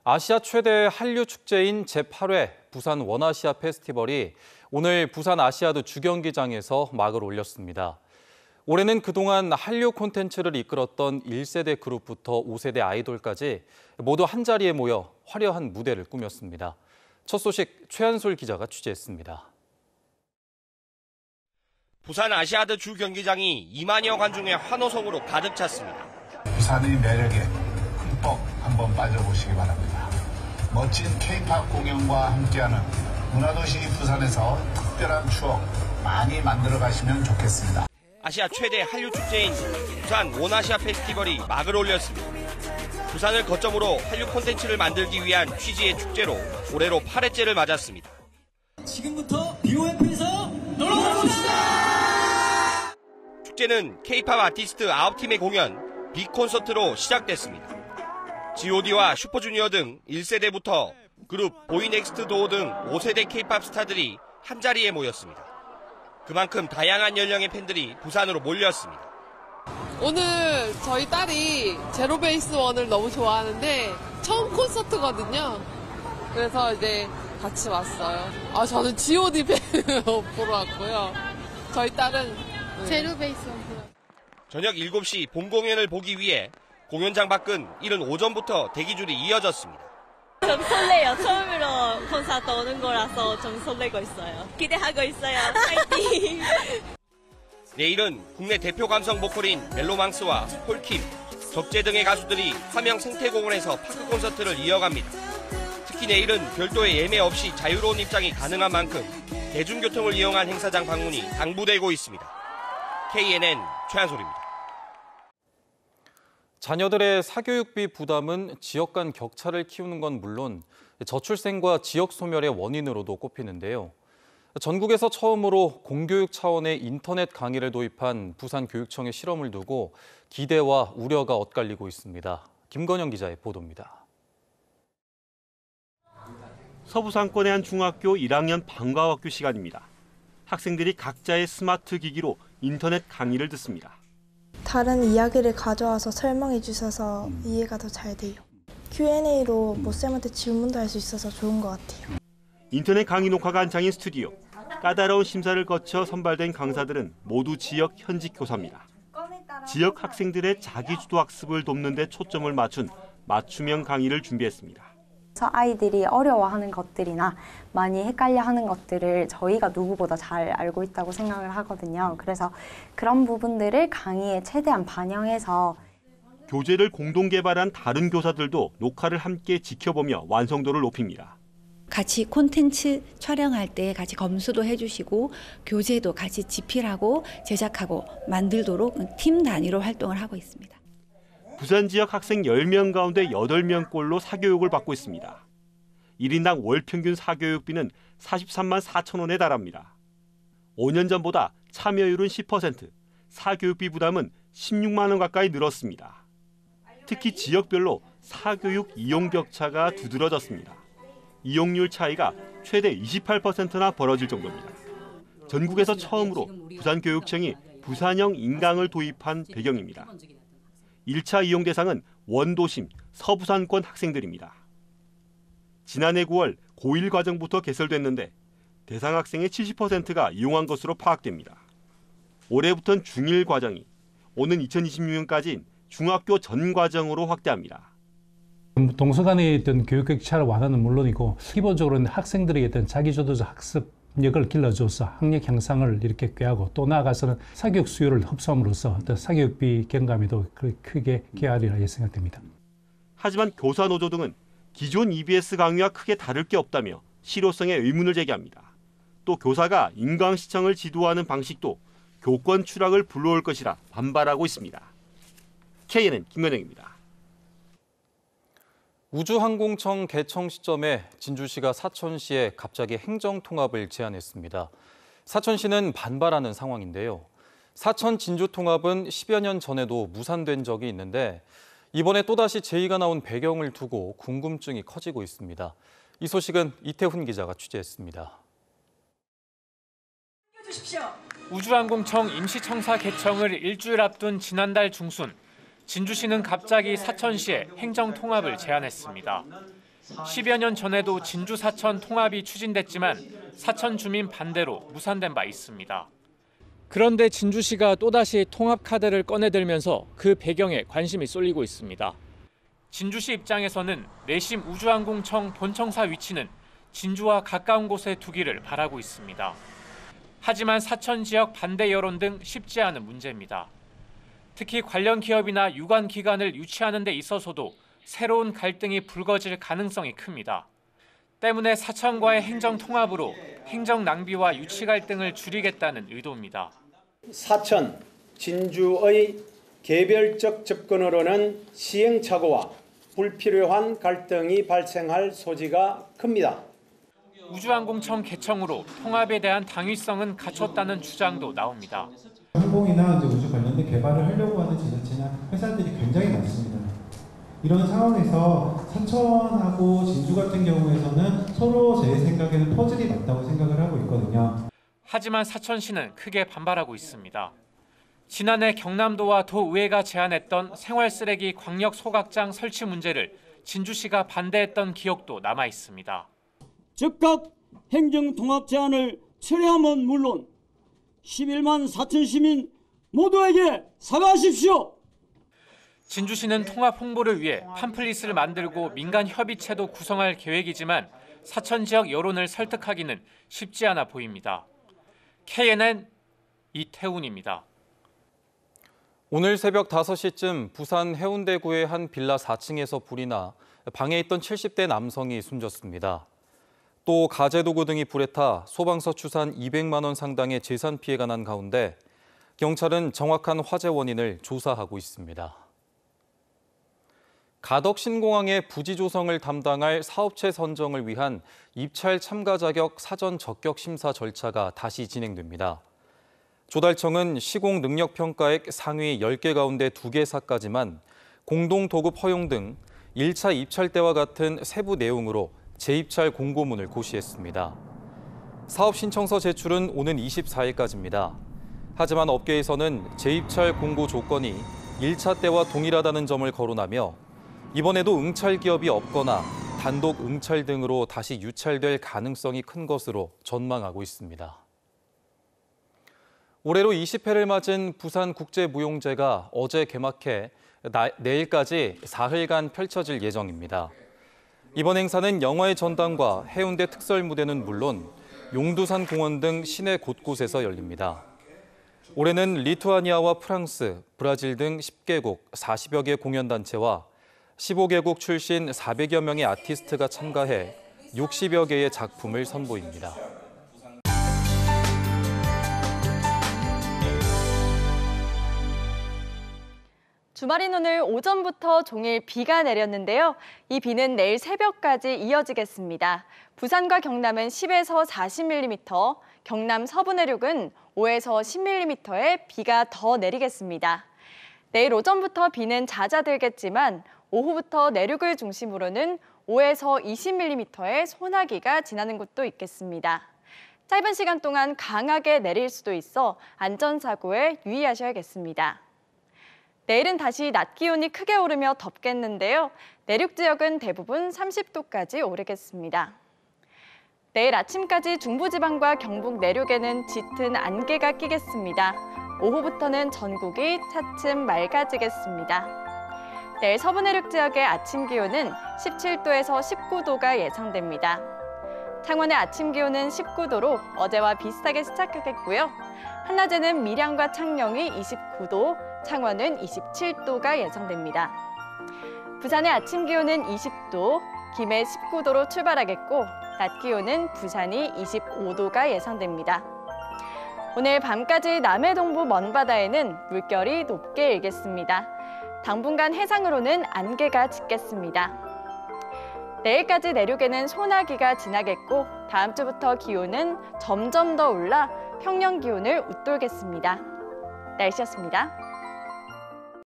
아시아 최대 한류 축제인 제8회 부산 원아시아 페스티벌이 오늘 부산 아시아드 주경기장에서 막을 올렸습니다. 올해는 그동안 한류 콘텐츠를 이끌었던 1세대 그룹부터 5세대 아이돌까지 모두 한자리에 모여 화려한 무대를 꾸몄습니다. 첫 소식 최한솔 기자가 취재했습니다. 부산 아시아드 주경기장이 2만여 관중의 환호성으로 가득 찼습니다. 부산의 매력에 흠뻑 한번 빠져보시기 바랍니다. 멋진 K-팝 공연과 함께하는 문화도시 부산에서 특별한 추억 많이 만들어 가시면 좋겠습니다. 아시아 최대 한류 축제인 부산 원아시아 페스티벌이 막을 올렸습니다. 부산을 거점으로 한류 콘텐츠를 만들기 위한 취지의 축제로 올해로 8회째를 맞았습니다. 지금부터 BOF에서 놀러갑시다! 축제는 K-팝 아티스트 9팀의 공연, 빅콘서트로 시작됐습니다. G.O.D와 슈퍼주니어 등 1세대부터 그룹 보이넥스트 도어 등 5세대 K-팝 스타들이 한자리에 모였습니다. 그만큼 다양한 연령의 팬들이 부산으로 몰렸습니다. 오늘 저희 딸이 제로베이스 원을 너무 좋아하는데 처음 콘서트거든요. 그래서 이제 같이 왔어요. 저는 G.O.D 보러 왔고요. 저희 딸은 제로베이스 원 보러. 저녁 7시 본 공연을 보기 위해 공연장 밖은 이른 오전부터 대기줄이 이어졌습니다. 좀 설레요. 처음으로 콘서트 오는 거라서 좀 설레고 있어요. 기대하고 있어요. 파이팅! 내일은 국내 대표 감성 보컬인 멜로망스와 폴킴, 적재 등의 가수들이 화명 생태공원에서 파크 콘서트를 이어갑니다. 특히 내일은 별도의 예매 없이 자유로운 입장이 가능한 만큼 대중교통을 이용한 행사장 방문이 당부되고 있습니다. KNN 최한솔입니다. 자녀들의 사교육비 부담은 지역 간 격차를 키우는 건 물론 저출생과 지역 소멸의 원인으로도 꼽히는데요. 전국에서 처음으로 공교육 차원의 인터넷 강의를 도입한 부산교육청의 실험을 두고 기대와 우려가 엇갈리고 있습니다. 김건영 기자의 보도입니다. 서부상권의 한 중학교 1학년 방과학교 시간입니다. 학생들이 각자의 스마트 기기로 인터넷 강의를 듣습니다. 다른 이야기를 가져와서 설명해 주셔서 이해가 더 잘 돼요. Q&A로 쌤한테 질문도 할 수 있어서 좋은 것 같아요. 인터넷 강의 녹화가 한창인 스튜디오. 까다로운 심사를 거쳐 선발된 강사들은 모두 지역 현직 교사입니다. 지역 학생들의 자기주도 학습을 돕는 데 초점을 맞춘 맞춤형 강의를 준비했습니다. 아이들이 어려워하는 것들이나 많이 헷갈려하는 것들을 저희가 누구보다 잘 알고 있다고 생각을 하거든요. 그래서 그런 부분들을 강의에 최대한 반영해서 교재를 공동 개발한 다른 교사들도 녹화를 함께 지켜보며 완성도를 높입니다. 같이 콘텐츠 촬영할 때 같이 검수도 해주시고 교재도 같이 집필하고 제작하고 만들도록 팀 단위로 활동을 하고 있습니다. 부산 지역 학생 10명 가운데 8명꼴로 사교육을 받고 있습니다. 1인당 월 평균 사교육비는 43만 4천 원에 달합니다. 5년 전보다 참여율은 10%, 사교육비 부담은 16만 원 가까이 늘었습니다. 특히 지역별로 사교육 이용 격차가 두드러졌습니다. 이용률 차이가 최대 28%나 벌어질 정도입니다. 전국에서 처음으로 부산교육청이 부산형 인강을 도입한 배경입니다. 1차 이용 대상은 원도심, 서부산권 학생들입니다. 지난해 9월 고1 과정부터 개설됐는데 대상 학생의 70%가 이용한 것으로 파악됩니다. 올해부터는 중1 과정이 오는 2026년까지는 중학교 전 과정으로 확대합니다. 동서간의 어떤 교육 격차를 완화는 물론이고 기본적으로는 학생들에게 어떤 자기주도적 학습력을 길러줘서 학력 향상을 이렇게 꾀하고 또 나아가서는 사교육 수요를 흡수함으로써 어떤 사교육비 경감에도 크게 기여하리라 생각됩니다. 하지만 교사 노조 등은 기존 EBS 강의와 크게 다를 게 없다며 실효성에 의문을 제기합니다. 또 교사가 인강 시청을 지도하는 방식도 교권 추락을 불러올 것이라 반발하고 있습니다. KNN 김건영입니다. 우주항공청 개청 시점에 진주시가 사천시에 갑자기 행정통합을 제안했습니다. 사천시는 반발하는 상황인데요. 사천 진주 통합은 10여 년 전에도 무산된 적이 있는데 이번에 또다시 제의가 나온 배경을 두고 궁금증이 커지고 있습니다. 이 소식은 이태훈 기자가 취재했습니다. 우주항공청 임시청사 개청을 일주일 앞둔 지난달 중순 진주시는 갑자기 사천시에 행정통합을 제안했습니다. 10여 년 전에도 진주 사천 통합이 추진됐지만 사천 주민 반대로 무산된 바 있습니다. 그런데 진주시가 또다시 통합 카드를 꺼내들면서 그 배경에 관심이 쏠리고 있습니다. 진주시 입장에서는 내심 우주항공청 본청사 위치는 진주와 가까운 곳에 두기를 바라고 있습니다. 하지만 사천 지역 반대 여론 등 쉽지 않은 문제입니다. 특히 관련 기업이나 유관 기관을 유치하는 데 있어서도 새로운 갈등이 불거질 가능성이 큽니다. 때문에 사천과의 행정 통합으로 행정 낭비와 유치 갈등을 줄이겠다는 의도입니다. 사천, 진주의 개별적 접근으로는 시행착오와 불필요한 갈등이 발생할 소지가 큽니다. 우주항공청 개청으로 통합에 대한 당위성은 갖췄다는 주장도 나옵니다. 항공이나 우주 관련된 개발을 하려고 하는 지자체나 회사들이 굉장히 많습니다. 이런 상황에서 사천하고 진주 같은 경우에서는 서로 제 생각에는 퍼즐이 맞다고 생각을 하고 있거든요. 하지만 사천시는 크게 반발하고 있습니다. 지난해 경남도와 도의회가 제안했던 생활쓰레기 광역 소각장 설치 문제를 진주시가 반대했던 기억도 남아 있습니다. 즉각 행정통합 제안을 철회함은 물론 11만 4천 시민 모두에게 사과하십시오. 진주시는 통합 홍보를 위해 팜플릿을 만들고 민간 협의체도 구성할 계획이지만 사천 지역 여론을 설득하기는 쉽지 않아 보입니다. KNN 이태훈입니다. 오늘 새벽 5시쯤 부산 해운대구의 한 빌라 4층에서 불이 나 방에 있던 70대 남성이 숨졌습니다. 또 가재도구 등이 불에 타 소방서 추산 200만 원 상당의 재산 피해가 난 가운데 경찰은 정확한 화재 원인을 조사하고 있습니다. 가덕 신공항의 부지 조성을 담당할 사업체 선정을 위한 입찰 참가 자격 사전 적격 심사 절차가 다시 진행됩니다. 조달청은 시공 능력 평가액 상위 10개 가운데 2개사까지만 공동 도급 허용 등 1차 입찰 때와 같은 세부 내용으로 재입찰 공고문을 고시했습니다. 사업 신청서 제출은 오는 24일까지입니다. 하지만 업계에서는 재입찰 공고 조건이 1차 때와 동일하다는 점을 거론하며 이번에도 응찰 기업이 없거나 단독 응찰 등으로 다시 유찰될 가능성이 큰 것으로 전망하고 있습니다. 올해로 20회를 맞은 부산국제무용제가 어제 개막해 내일까지 사흘간 펼쳐질 예정입니다. 이번 행사는 영화의 전당과 해운대 특설 무대는 물론 용두산 공원 등 시내 곳곳에서 열립니다. 올해는 리투아니아와 프랑스, 브라질 등 10개국 40여 개 공연단체와 15개국 출신 400여 명의 아티스트가 참가해 60여 개의 작품을 선보입니다. 주말인 오늘 오전부터 종일 비가 내렸는데요. 이 비는 내일 새벽까지 이어지겠습니다. 부산과 경남은 10에서 40mm, 경남 서부 내륙은 5에서 10mm의 비가 더 내리겠습니다. 내일 오전부터 비는 잦아들겠지만 오후부터 내륙을 중심으로는 5에서 20mm의 소나기가 지나는 곳도 있겠습니다. 짧은 시간 동안 강하게 내릴 수도 있어 안전사고에 유의하셔야겠습니다. 내일은 다시 낮 기온이 크게 오르며 덥겠는데요. 내륙 지역은 대부분 30도까지 오르겠습니다. 내일 아침까지 중부지방과 경북 내륙에는 짙은 안개가 끼겠습니다. 오후부터는 전국이 차츰 맑아지겠습니다. 내일 서부 내륙 지역의 아침 기온은 17도에서 19도가 예상됩니다. 창원의 아침 기온은 19도로 어제와 비슷하게 시작하겠고요. 한낮에는 밀양과 창녕이 29도, 창원은 27도가 예상됩니다. 부산의 아침 기온은 20도, 김해 19도로 출발하겠고 낮 기온은 부산이 25도가 예상됩니다. 오늘 밤까지 남해 동부 먼바다에는 물결이 높게 일겠습니다. 당분간 해상으로는 안개가 짙겠습니다. 내일까지 내륙에는 소나기가 지나겠고 다음 주부터 기온은 점점 더 올라 평년 기온을 웃돌겠습니다. 날씨였습니다.